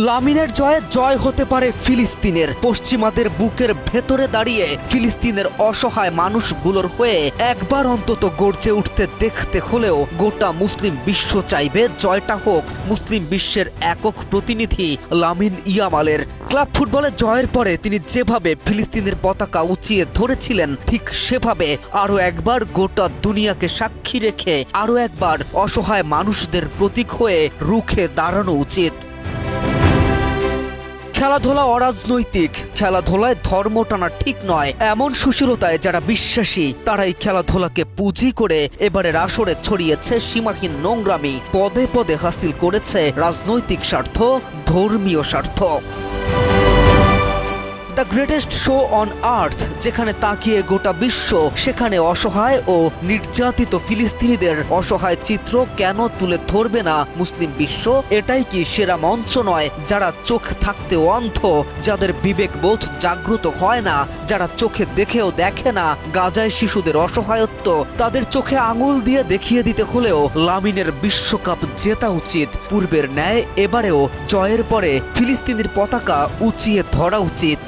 লামিনের জয় হতে পারে ফিলিস্তিনের। পশ্চিমাদের বুকের ভেতরে দাঁড়িয়ে ফিলিস্তিনের অসহায় মানুষগুলোর হয়ে একবার অন্তত গর্জে উঠতে দেখতে হলেও গোটা মুসলিম বিশ্ব চাইবে জয়টা হোক মুসলিম বিশ্বের একক প্রতিনিধি লামিন ইয়ামালের। ক্লাব ফুটবলের জয়ের পরে তিনি যেভাবে ফিলিস্তিনের পতাকা উঁচিয়ে ধরেছিলেন, ঠিক সেভাবে আরও একবার গোটা দুনিয়াকে সাক্ষী রেখে আরও একবার অসহায় মানুষদের প্রতীক হয়ে রুখে দাঁড়ানো উচিত। খেলাধুলা অরাজনৈতিক, খেলাধুলায় ধর্ম টানা ঠিক নয়, এমন সুশীলতায় যারা বিশ্বাসী তারাই খেলাধুলাকে পুঁজি করে এবারের আসরে ছড়িয়েছে সীমাহীন নোংরামি, পদে পদে হাসিল করেছে রাজনৈতিক স্বার্থ, ধর্মীয় স্বার্থ। The greatest show on earth, যেখানে তাকিয়ে গোটা বিশ্ব সেখানে অসহায় ও নির্যাতিত ফিলিস্তিনিদের অসহায় চিত্র কেন তুলে ধরবে না মুসলিম বিশ্ব? এটাই কি সেরা মঞ্চ নয়? যারা চোখ থাকতেও অন্ধ, যাদের বিবেকবোধ জাগ্রত হয় না, যারা চোখে দেখেও দেখে না গাজায় শিশুদের অসহায়ত্ব, তাদের চোখে আঙুল দিয়ে দেখিয়ে দিতে হলেও লামিনের বিশ্বকাপ জেতা উচিত। পূর্বের ন্যায় এবারেও জয়ের পরে ফিলিস্তিনের পতাকা উঁচিয়ে ধরা উচিত।